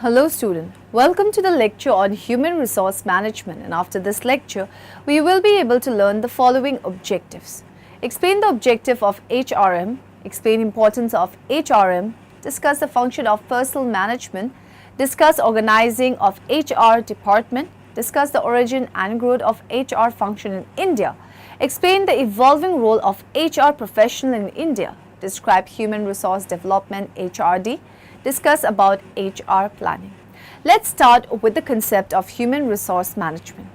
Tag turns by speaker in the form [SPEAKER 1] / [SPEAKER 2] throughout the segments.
[SPEAKER 1] Hello student, welcome to the lecture on Human Resource Management, and after this lecture, we will be able to learn the following objectives. Explain the objective of HRM, explain importance of HRM, discuss the function of personnel management, discuss organizing of HR department, discuss the origin and growth of HR function in India, explain the evolving role of HR professional in India, describe human resource development HRD, discuss about HR planning. Let's start with the concept of human resource management.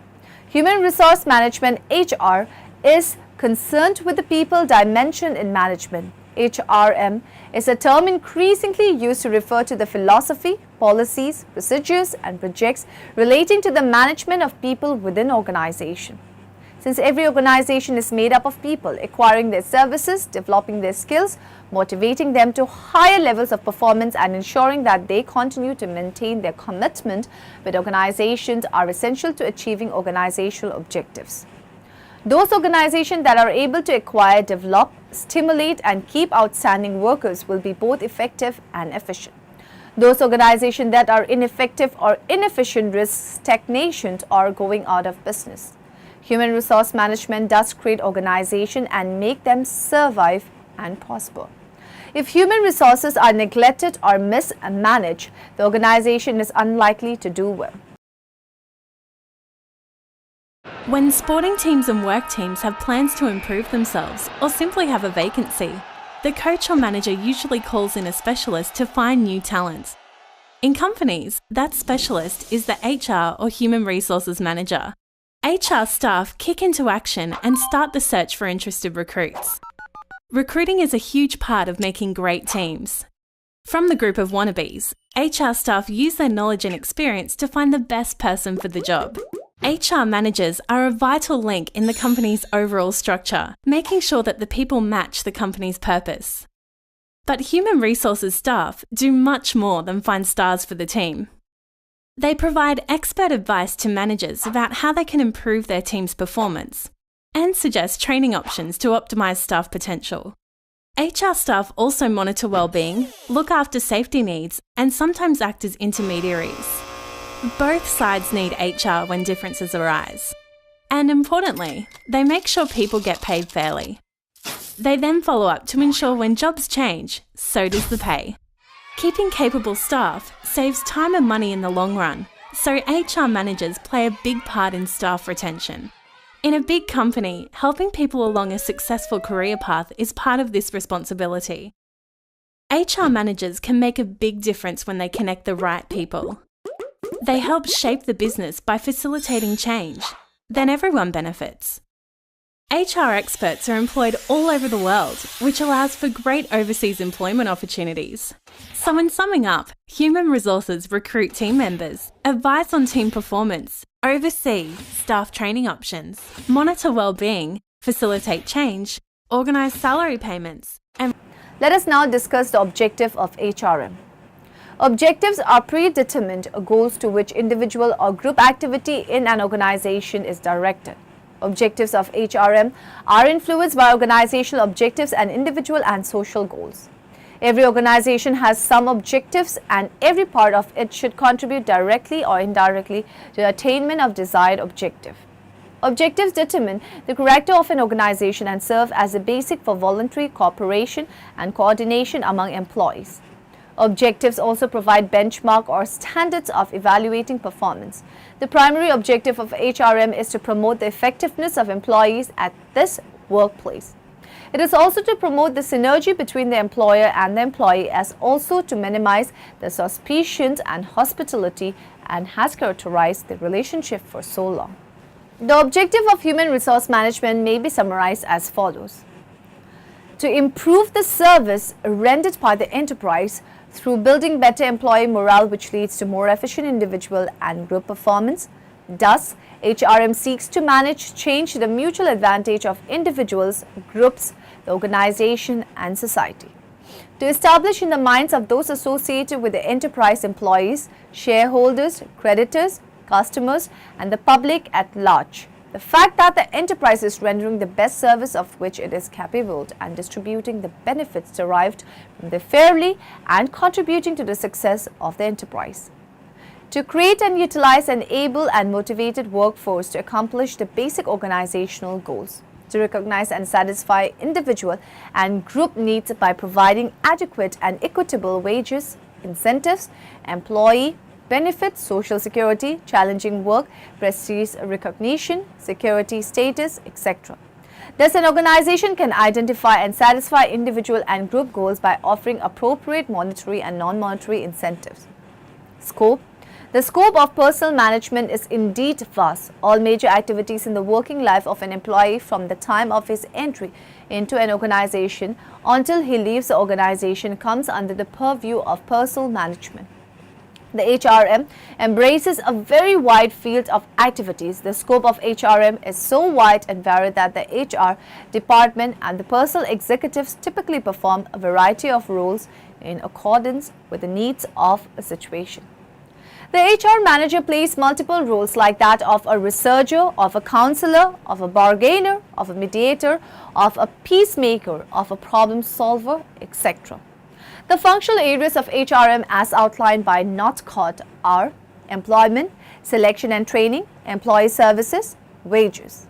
[SPEAKER 1] Human resource management HR is concerned with the people dimension in management. HRM is a term increasingly used to refer to the philosophy, policies, procedures and projects relating to the management of people within organization. Since every organization is made up of people acquiring their services, developing their skills, motivating them to higher levels of performance and ensuring that they continue to maintain their commitment with organizations are essential to achieving organizational objectives. Those organizations that are able to acquire, develop, stimulate and keep outstanding workers will be both effective and efficient. Those organizations that are ineffective or inefficient risk stagnation or going out of business. Human resource management does create organization and make them survive and prosper. If human resources are neglected or mismanaged, the organization is unlikely to do well.
[SPEAKER 2] When sporting teams and work teams have plans to improve themselves or simply have a vacancy, the coach or manager usually calls in a specialist to find new talents. In companies, that specialist is the HR or human resources manager. HR staff kick into action and start the search for interested recruits. Recruiting is a huge part of making great teams. From the group of wannabes, HR staff use their knowledge and experience to find the best person for the job. HR managers are a vital link in the company's overall structure, making sure that the people match the company's purpose. But human resources staff do much more than find stars for the team. They provide expert advice to managers about how they can improve their team's performance and suggest training options to optimise staff potential. HR staff also monitor well-being, look after safety needs and sometimes act as intermediaries. Both sides need HR when differences arise. And importantly, they make sure people get paid fairly. They then follow up to ensure when jobs change, so does the pay. Keeping capable staff saves time and money in the long run, so HR managers play a big part in staff retention. In a big company, helping people along a successful career path is part of this responsibility. HR managers can make a big difference when they connect the right people. They help shape the business by facilitating change. Then everyone benefits. HR experts are employed all over the world, which allows for great overseas employment opportunities. So in summing up, human resources recruit team members, advise on team performance, oversee staff training options, monitor well-being, facilitate change, organise salary payments, and
[SPEAKER 1] let us now discuss the objective of HRM. Objectives are predetermined goals to which individual or group activity in an organization is directed. Objectives of HRM are influenced by organizational objectives and individual and social goals. Every organization has some objectives and every part of it should contribute directly or indirectly to the attainment of desired objective. Objectives determine the character of an organization and serve as a basic for voluntary cooperation and coordination among employees. Objectives also provide benchmark or standards of evaluating performance. The primary objective of HRM is to promote the effectiveness of employees at this workplace. It is also to promote the synergy between the employer and the employee, as also to minimize the suspicions and hospitality and has characterized the relationship for so long. The objective of human resource management may be summarized as follows. To improve the service rendered by the enterprise through building better employee morale, which leads to more efficient individual and group performance. Thus, HRM seeks to manage change to the mutual advantage of individuals, groups, the organization and society. To establish in the minds of those associated with the enterprise employees, shareholders, creditors, customers and the public at large the fact that the enterprise is rendering the best service of which it is capable and distributing the benefits derived from the fairly and contributing to the success of the enterprise. to create and utilize an able and motivated workforce to accomplish the basic organizational goals, to recognize and satisfy individual and group needs by providing adequate and equitable wages, incentives, employee benefits, social security, challenging work, prestige recognition, security status, etc. Thus, an organization can identify and satisfy individual and group goals by offering appropriate monetary and non-monetary incentives. Scope. The scope of personnel management is indeed vast. All major activities in the working life of an employee from the time of his entry into an organization until he leaves the organization comes under the purview of personnel management. The HRM embraces a very wide field of activities. The scope of HRM is so wide and varied that the HR department and the personnel executives typically perform a variety of roles in accordance with the needs of a situation. The HR manager plays multiple roles like that of a researcher, of a counselor, of a bargainer, of a mediator, of a peacemaker, of a problem solver, etc. The functional areas of HRM as outlined by Northcott are employment, selection and training, employee services, wages.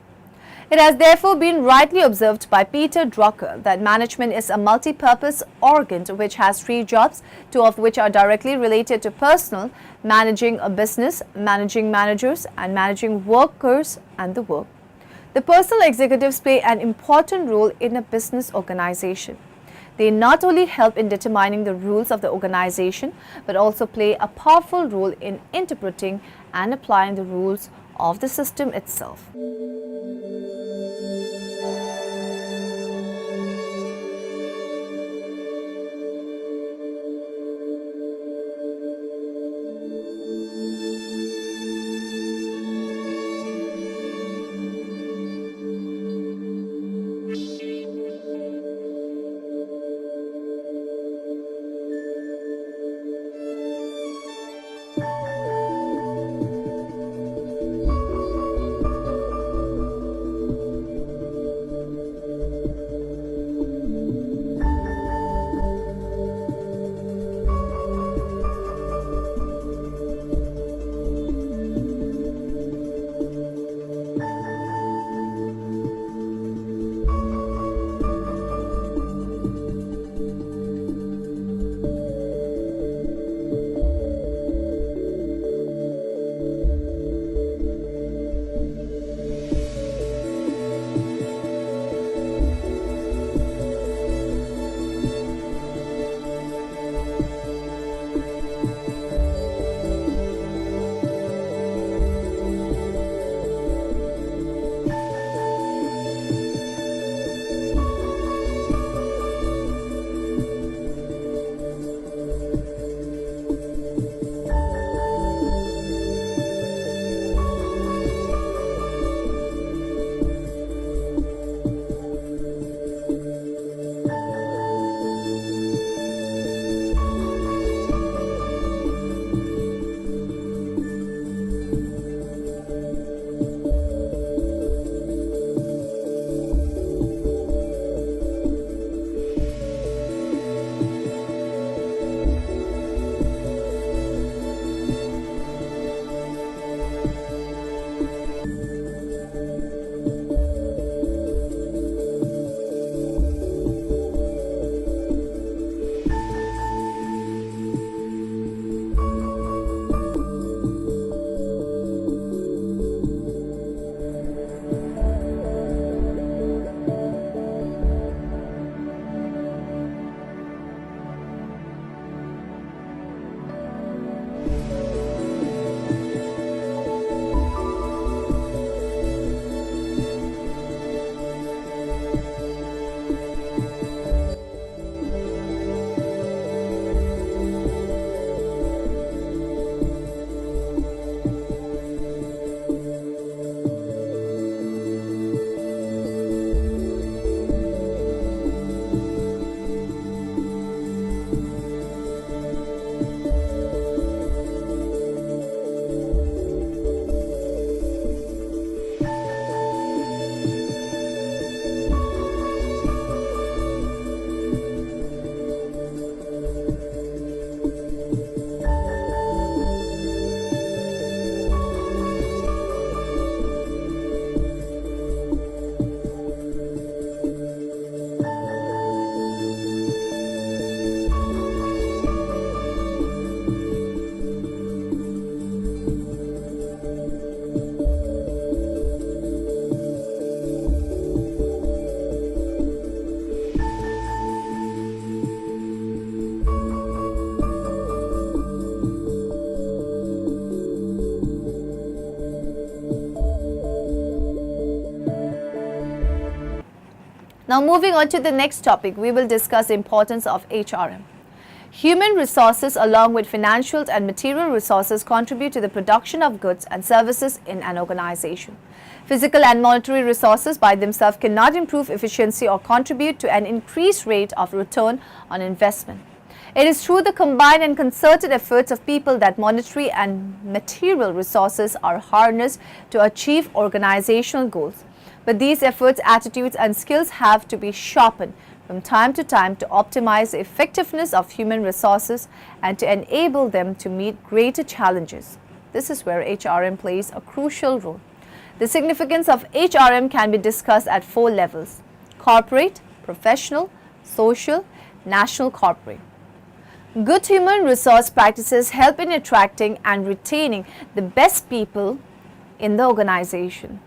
[SPEAKER 1] It has therefore been rightly observed by Peter Drucker that management is a multi-purpose organ which has three jobs, two of which are directly related to personnel, managing a business, managing managers, and managing workers and the work. The personnel executives play an important role in a business organization. They not only help in determining the rules of the organization, but also play a powerful role in interpreting and applying the rules of the system itself. Now moving on to the next topic, we will discuss the importance of HRM. Human resources along with financial and material resources contribute to the production of goods and services in an organization. Physical and monetary resources by themselves cannot improve efficiency or contribute to an increased rate of return on investment. It is through the combined and concerted efforts of people that monetary and material resources are harnessed to achieve organizational goals. But these efforts, attitudes and skills have to be sharpened from time to time to optimize the effectiveness of human resources and to enable them to meet greater challenges. This is where HRM plays a crucial role. The significance of HRM can be discussed at 4 levels: corporate, professional, social, national corporate. Good human resource practices help in attracting and retaining the best people in the organization.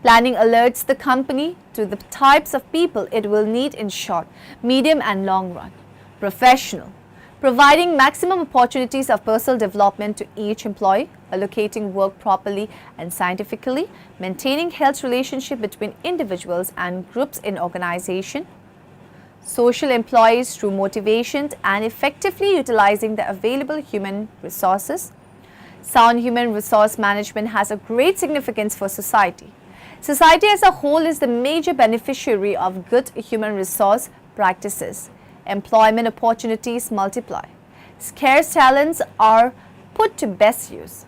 [SPEAKER 1] Planning alerts the company to the types of people it will need in short, medium and long run. Professional, providing maximum opportunities of personal development to each employee, allocating work properly and scientifically, maintaining healthy relationship between individuals and groups in organization. Social employees through motivation and effectively utilizing the available human resources. Sound human resource management has a great significance for society. Society as a whole is the major beneficiary of good human resource practices. Employment opportunities multiply. Scarce talents are put to best use.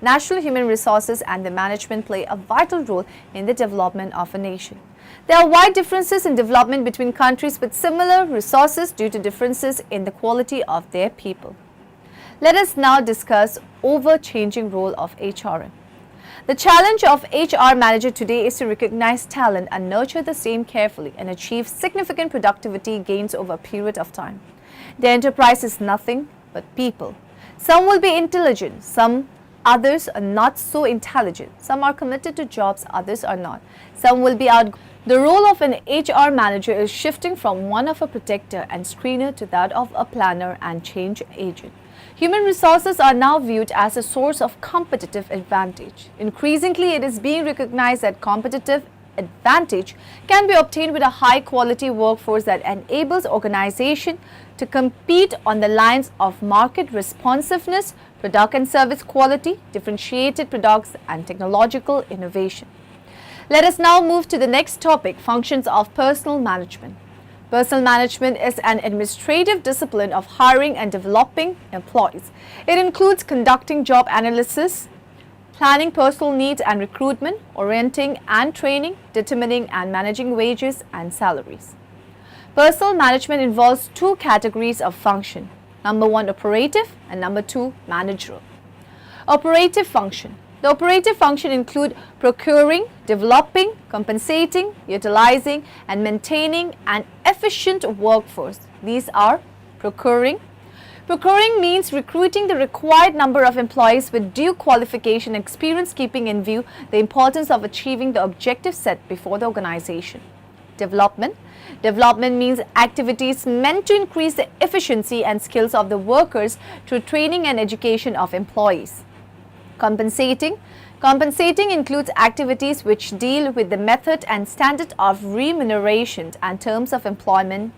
[SPEAKER 1] Natural human resources and the management play a vital role in the development of a nation. There are wide differences in development between countries with similar resources due to differences in the quality of their people. Let us now discuss over-changing role of HRM. The challenge of HR manager today is to recognize talent and nurture the same carefully and achieve significant productivity gains over a period of time. The enterprise is nothing but people. Some will be intelligent, some others are not so intelligent. Some are committed to jobs, others are not. Some will be out. The role of an HR manager is shifting from one of a protector and screener to that of a planner and change agent. Human resources are now viewed as a source of competitive advantage. Increasingly, it is being recognized that competitive advantage can be obtained with a high-quality workforce that enables organization to compete on the lines of market responsiveness, product and service quality, differentiated products, and technological innovation. Let us now move to the next topic, functions of personnel management. Personnel management is an administrative discipline of hiring and developing employees. It includes conducting job analysis, planning personnel needs and recruitment, orienting and training, determining and managing wages and salaries. Personnel management involves 2 categories of function. Number 1, operative, and number 2, managerial. Operative function. The operative function include procuring, developing, compensating, utilizing and maintaining an efficient workforce. These are procuring. Procuring means recruiting the required number of employees with due qualification and experience, keeping in view the importance of achieving the objectives set before the organization. Development. Development means activities meant to increase the efficiency and skills of the workers through training and education of employees. Compensating. Compensating includes activities which deal with the method and standard of remuneration and terms of employment.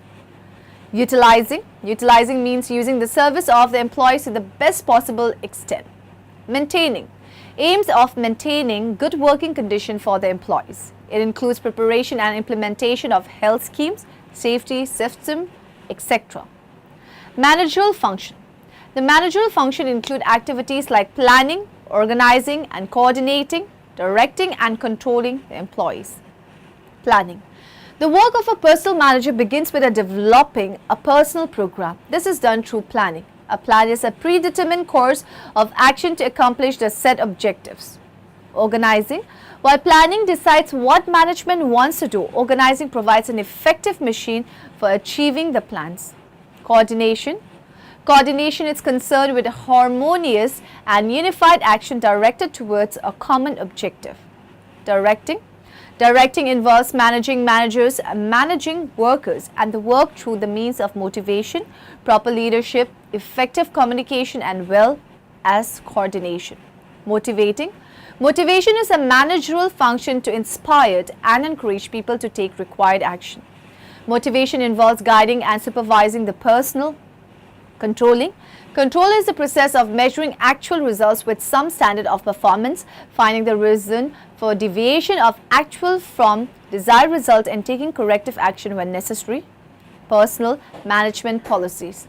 [SPEAKER 1] Utilizing. Utilizing means using the service of the employees to the best possible extent. Maintaining. Aims of maintaining good working condition for the employees. It includes preparation and implementation of health schemes, safety system, etc. Managerial function. The managerial function include activities like planning, organizing and coordinating, directing and controlling the employees. Planning. The work of a personnel manager begins with developing a personal program. This is done through planning. A plan is a predetermined course of action to accomplish the set objectives. Organizing. While planning decides what management wants to do, organizing provides an effective machine for achieving the plans. Coordination. Coordination is concerned with a harmonious and unified action directed towards a common objective. Directing. Directing involves managing managers, managing workers, and the work through the means of motivation, proper leadership, effective communication, and well as coordination. Motivating. Motivation is a managerial function to inspire and encourage people to take required action. Motivation involves guiding and supervising the personnel. Controlling. Control is the process of measuring actual results with some standard of performance, finding the reason for deviation of actual from desired result and taking corrective action when necessary. Personal management policies.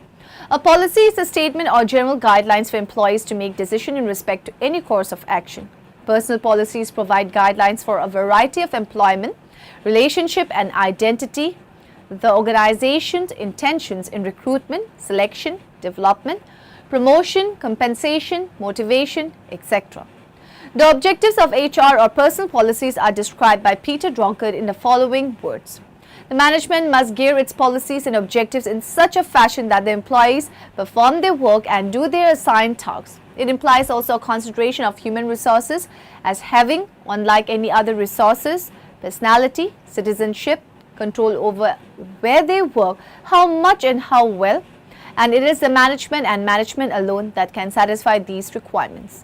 [SPEAKER 1] A policy is a statement or general guidelines for employees to make decisions in respect to any course of action. Personal policies provide guidelines for a variety of employment, relationship and identity, the organization's intentions in recruitment, selection, development, promotion, compensation, motivation, etc. The objectives of HR or personal policies are described by Peter Drucker in the following words. The management must gear its policies and objectives in such a fashion that the employees perform their work and do their assigned tasks. It implies also a consideration of human resources as having, unlike any other resources, personality, citizenship, control over where they work, how much and how well, and it is the management and management alone that can satisfy these requirements.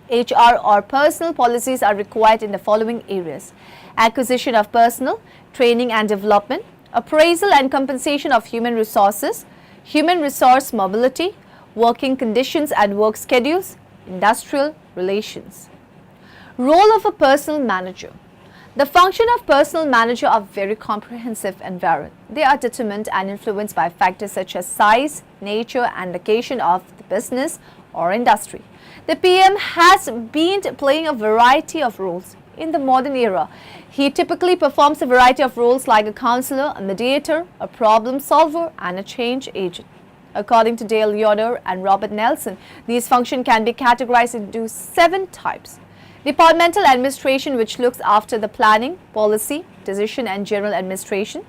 [SPEAKER 1] HR or personal policies are required in the following areas: acquisition of personnel, training and development, appraisal and compensation of human resources, human resource mobility, working conditions and work schedules, industrial relations. Role of a personal manager. The function of personal manager are very comprehensive and varied. They are determined and influenced by factors such as size, nature and location of the business or industry. The PM has been playing a variety of roles. In the modern era, he typically performs a variety of roles like a counselor, a mediator, a problem solver and a change agent. According to Dale Yoder and Robert Nelson, these functions can be categorized into 7 types. Departmental administration, which looks after the planning, policy, decision and general administration.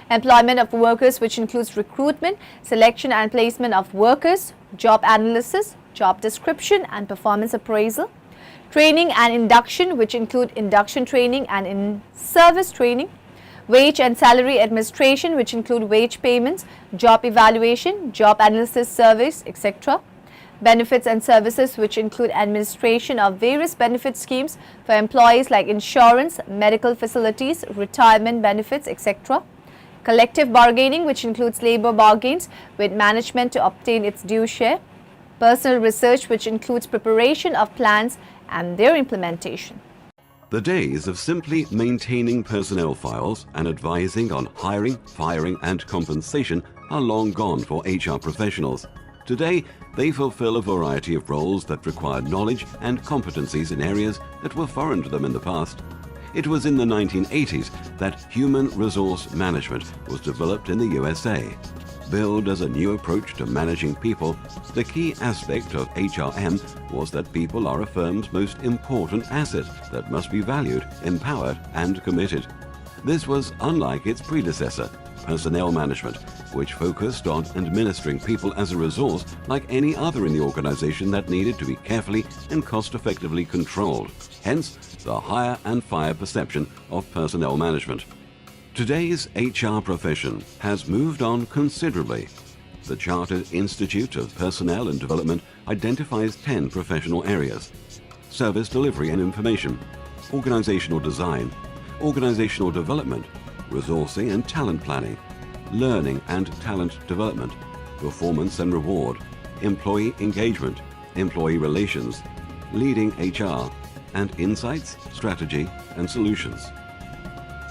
[SPEAKER 1] Employment of workers, which includes recruitment, selection and placement of workers, job analysis, job description and performance appraisal. Training and induction, which include induction training and in-service training. Wage and salary administration, which include wage payments, job evaluation, job analysis surveys, etc. Benefits and services, which include administration of various benefit schemes for employees like insurance, medical facilities, retirement benefits, etc. Collective bargaining, which includes labor bargains with management to obtain its due share. Personal research, which includes preparation of plans and their implementation.
[SPEAKER 3] The days of simply maintaining personnel files and advising on hiring, firing and compensation are long gone for HR professionals. Today, they fulfill a variety of roles that require knowledge and competencies in areas that were foreign to them in the past. It was in the 1980s that human resource management was developed in the USA. Billed as a new approach to managing people, the key aspect of HRM was that people are a firm's most important asset that must be valued, empowered and committed. This was unlike its predecessor, personnel management, which focused on administering people as a resource like any other in the organization that needed to be carefully and cost-effectively controlled. Hence, the hire and fire perception of personnel management. Today's HR profession has moved on considerably. The Chartered Institute of Personnel and Development identifies 10 professional areas: service delivery and information, organizational design, organizational development, resourcing and talent planning, learning and talent development, performance and reward, employee engagement, employee relations, leading HR, and insights, strategy and solutions.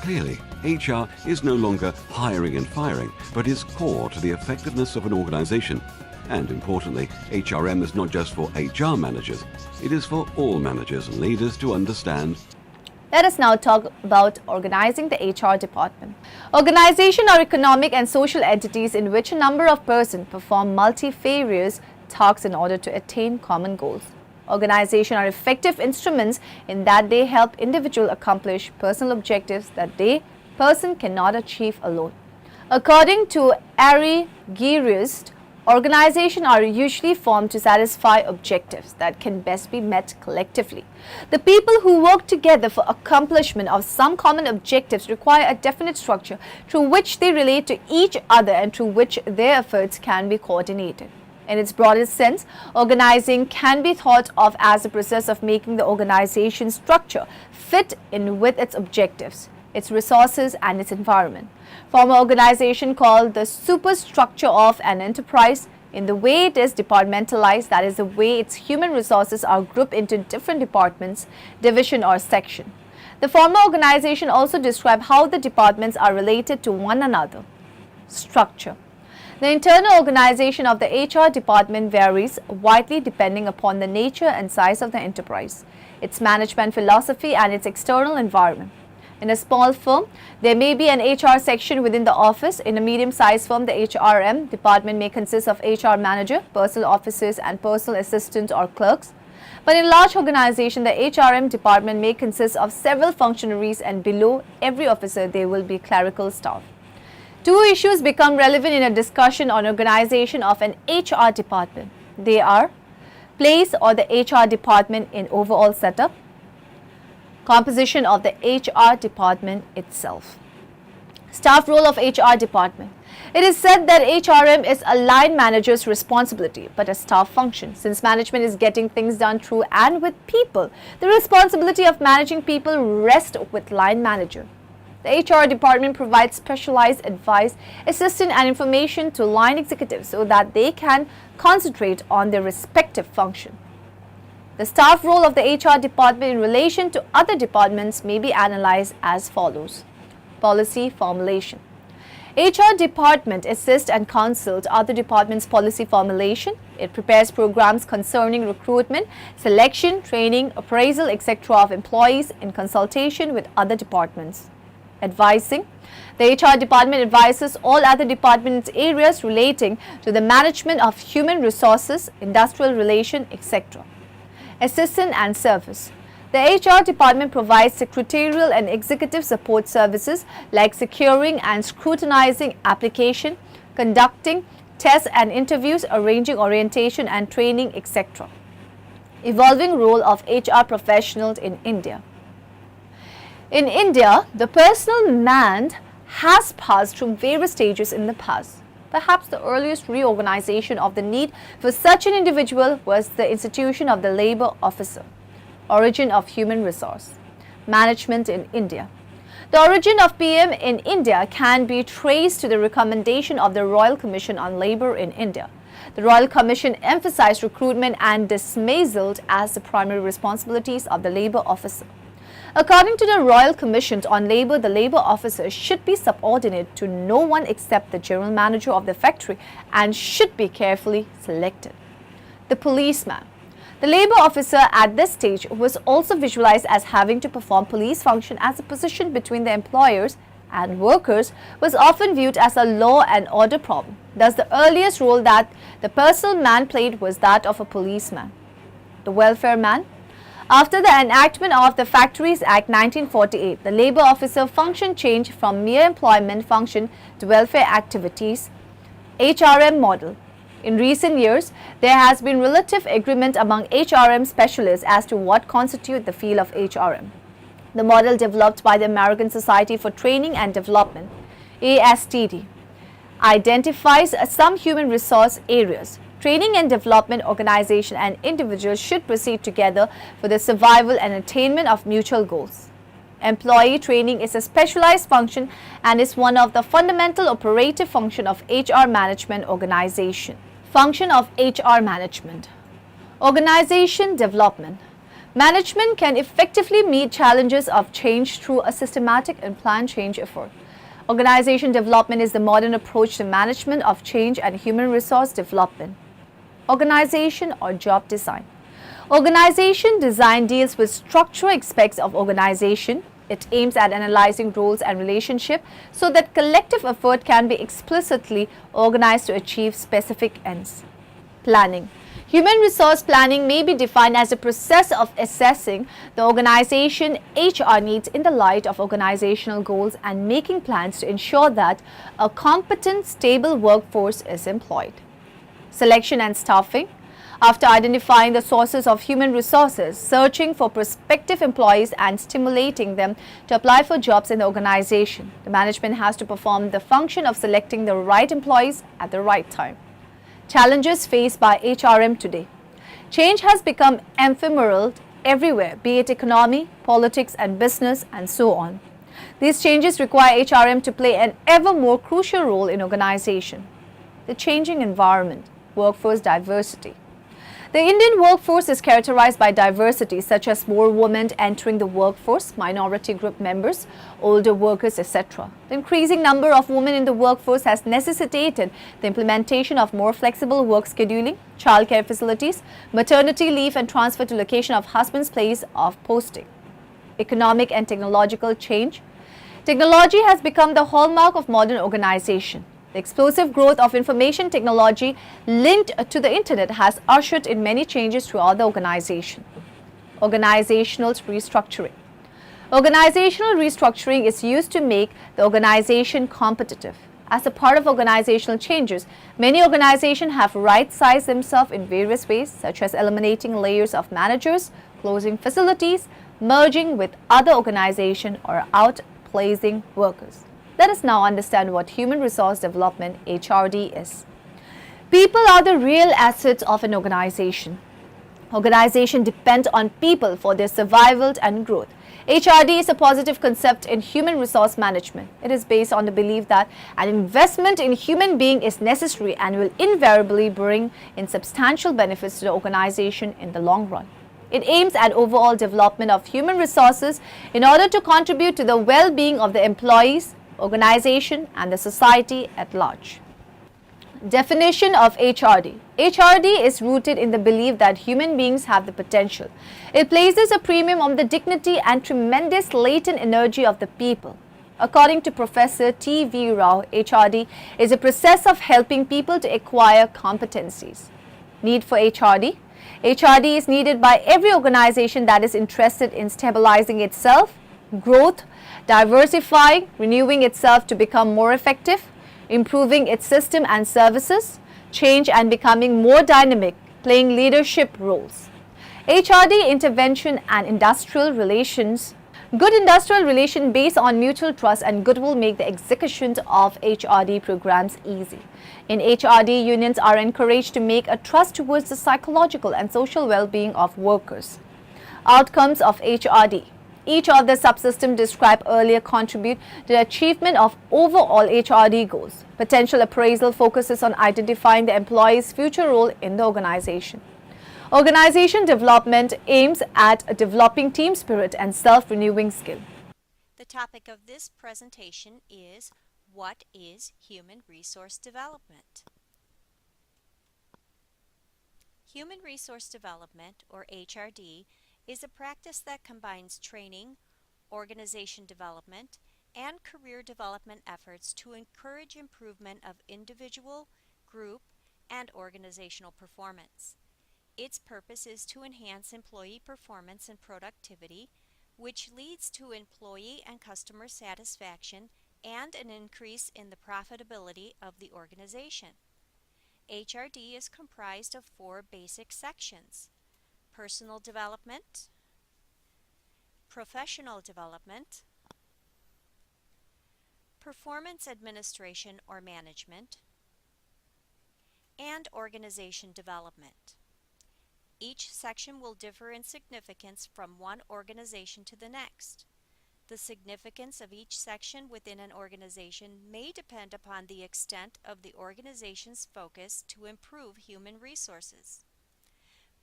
[SPEAKER 3] Clearly, HR is no longer hiring and firing, but is core to the effectiveness of an organization. And importantly, HRM is not just for HR managers, it is for all managers and leaders to understand.
[SPEAKER 1] Let us now talk about organizing the HR department. Organizations are economic and social entities in which a number of persons perform multifarious tasks in order to attain common goals. Organizations are effective instruments in that they help individuals accomplish personal objectives that they person cannot achieve alone. According to Ari Giriust, organizations are usually formed to satisfy objectives that can best be met collectively. The people who work together for accomplishment of some common objectives require a definite structure through which they relate to each other and through which their efforts can be coordinated. In its broadest sense, organizing can be thought of as the process of making the organization structure fit in with its objectives, its resources, and its environment. Form an organization called the superstructure of an enterprise in the way it is departmentalized, that is, the way its human resources are grouped into different departments, division, or section. The former organization also describes how the departments are related to one another. Structure. The internal organization of the HR department varies widely depending upon the nature and size of the enterprise, its management philosophy, and its external environment. In a small firm, there may be an HR section within the office. In a medium-sized firm, the HRM department may consist of HR manager, personal officers, and personal assistants or clerks. But in a large organization, the HRM department may consist of several functionaries, and below every officer there will be clerical staff. Two issues become relevant in a discussion on organization of an HR department. They are place or the HR department in overall setup, composition of the HR department itself. Staff role of HR department. It is said that HRM is a line manager's responsibility, but a staff function. Since management is getting things done through and with people, the responsibility of managing people rests with line manager. The HR department provides specialized advice, assistance, and information to line executives so that they can concentrate on their respective function. The staff role of the HR department in relation to other departments may be analyzed as follows. Policy formulation. HR department assists and counsels other departments' policy formulation. It prepares programs concerning recruitment, selection, training, appraisal, etc. of employees in consultation with other departments. Advising. The HR department advises all other department areas relating to the management of human resources, industrial relation, etc. Assistance and service. The HR department provides secretarial and executive support services like securing and scrutinizing application, conducting tests and interviews, arranging orientation and training, etc. Evolving role of HR professionals in India. In India, the personal man has passed through various stages in the past. Perhaps the earliest reorganization of the need for such an individual was the institution of the labor officer. Origin of human resource management in India. The origin of PM in India can be traced to the recommendation of the Royal Commission on Labour in India. The Royal Commission emphasized recruitment and dismissal as the primary responsibilities of the labor officer. According to the Royal Commission on Labour, the labour officer should be subordinate to no one except the general manager of the factory and should be carefully selected. The policeman. The labour officer at this stage was also visualized as having to perform police function, as a position between the employers and workers was often viewed as a law and order problem. Thus, the earliest role that the personal man played was that of a policeman. The welfare man. After the enactment of the Factories Act 1948, the labour officer function changed from mere employment function to welfare activities, HRM model. In recent years, there has been relative agreement among HRM specialists as to what constitutes the field of HRM. The model developed by the American Society for Training and Development, ASTD, identifies some human resource areas. Training and development organization and individuals should proceed together for the survival and attainment of mutual goals. Employee training is a specialized function and is one of the fundamental operative function of HR management organization. Function of HR management. Organization development. Management can effectively meet challenges of change through a systematic and planned change effort. Organization development is the modern approach to management of change and human resource development. Organization or job design. Organization design deals with structural aspects of organization. It aims at analyzing roles and relationships so that collective effort can be explicitly organized to achieve specific ends. Planning. Human resource planning may be defined as a process of assessing the organization HR needs in the light of organizational goals and making plans to ensure that a competent, stable workforce is employed. Selection and staffing. After identifying the sources of human resources, searching for prospective employees and stimulating them to apply for jobs in the organization, the management has to perform the function of selecting the right employees at the right time. Challenges faced by HRM today. Change has become ephemeral everywhere, be it economy, politics and business and so on. These changes require HRM to play an ever more crucial role in organization. The changing environment, workforce diversity. The Indian workforce is characterized by diversity such as more women entering the workforce, minority group members, older workers, etc. The increasing number of women in the workforce has necessitated the implementation of more flexible work scheduling, childcare facilities, maternity leave and transfer to location of husband's place of posting. Economic and technological change. Technology has become the hallmark of modern organization. The explosive growth of information technology linked to the internet has ushered in many changes throughout the organization. Organizational restructuring. Organizational restructuring is used to make the organization competitive. As a part of organizational changes, many organizations have right-sized themselves in various ways, such as eliminating layers of managers, closing facilities, merging with other organizations, or outplacing workers. Let us now understand what Human Resource Development (HRD) is. People are the real assets of an organization. Organizations depend on people for their survival and growth. HRD is a positive concept in human resource management. It is based on the belief that an investment in human being is necessary and will invariably bring in substantial benefits to the organization in the long run. It aims at overall development of human resources in order to contribute to the well-being of the employees, organization and the society at large. Definition of HRD. HRD is rooted in the belief that human beings have the potential. It places a premium on the dignity and tremendous latent energy of the people. According to Professor T.V. Rao, HRD is a process of helping people to acquire competencies. Need for HRD. HRD is needed by every organization that is interested in stabilizing itself, growth, diversifying, renewing itself to become more effective, improving its system and services, change and becoming more dynamic, playing leadership roles. HRD intervention and industrial relations. Good industrial relation based on mutual trust and goodwill make the execution of HRD programs easy. In HRD, unions are encouraged to make a trust towards the psychological and social well-being of workers. Outcomes of HRD. Each of the subsystems described earlier contribute to the achievement of overall HRD goals. Potential appraisal focuses on identifying the employee's future role in the organization. Organization development aims at developing team spirit and self-renewing skill.
[SPEAKER 4] The topic of this presentation is, what is human resource development? Human resource development, or HRD, is a practice that combines training, organization development, and career development efforts to encourage improvement of individual, group, and organizational performance. Its purpose is to enhance employee performance and productivity, which leads to employee and customer satisfaction and an increase in the profitability of the organization. HRD is comprised of 4 basic sections: personal development, professional development, performance administration or management, and organization development. Each section will differ in significance from one organization to the next. The significance of each section within an organization may depend upon the extent of the organization's focus to improve human resources.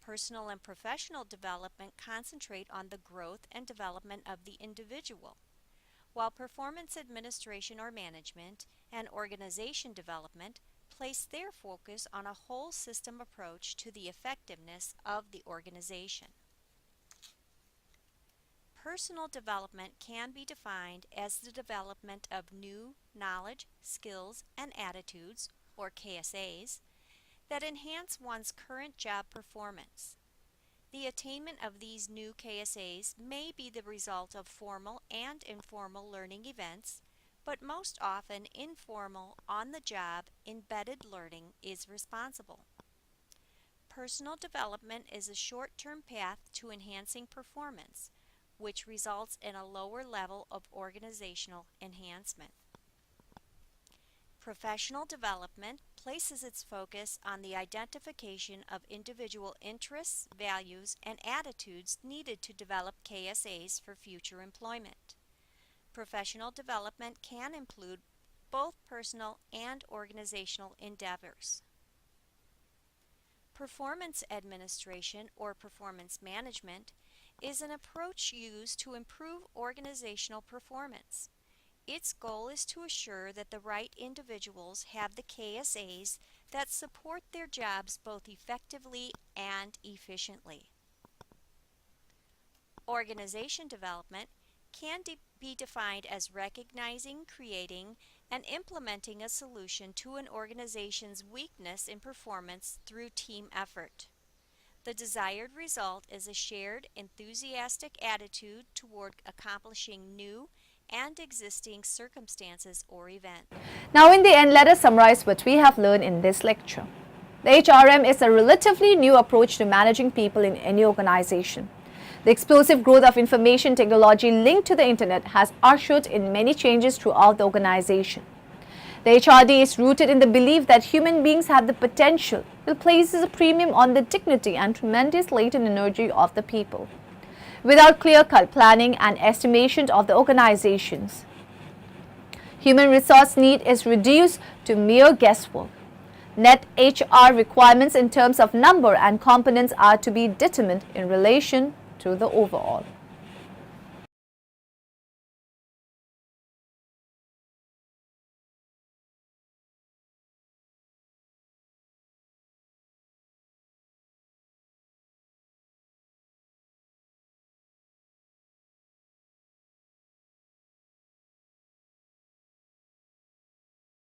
[SPEAKER 4] Personal and professional development concentrate on the growth and development of the individual, while performance administration or management and organization development place their focus on a whole system approach to the effectiveness of the organization. Personal development can be defined as the development of new knowledge, skills, and attitudes, or KSAs, that enhance one's current job performance. The attainment of these new KSAs may be the result of formal and informal learning events, but most often informal, on-the-job, embedded learning is responsible. Personal development is a short-term path to enhancing performance, which results in a lower level of organizational enhancement. Professional development places its focus on the identification of individual interests, values, and attitudes needed to develop KSAs for future employment. Professional development can include both personal and organizational endeavors. Performance administration or performance management is an approach used to improve organizational performance. Its goal is to assure that the right individuals have the KSAs that support their jobs both effectively and efficiently. Organization development can be defined as recognizing, creating, and implementing a solution to an organization's weakness in performance through team effort. The desired result is a shared, enthusiastic attitude toward accomplishing new and existing circumstances or events.
[SPEAKER 1] Now, in the end, let us summarize what we have learned in this lecture. The HRM is a relatively new approach to managing people in any organization. The explosive growth of information technology linked to the internet has ushered in many changes throughout the organization. The HRD is rooted in the belief that human beings have the potential. It places a premium on the dignity and tremendous latent energy of the people. Without clear-cut planning and estimation of the organizations, human resource need is reduced to mere guesswork. Net HR requirements in terms of number and components are to be determined in relation to the overall.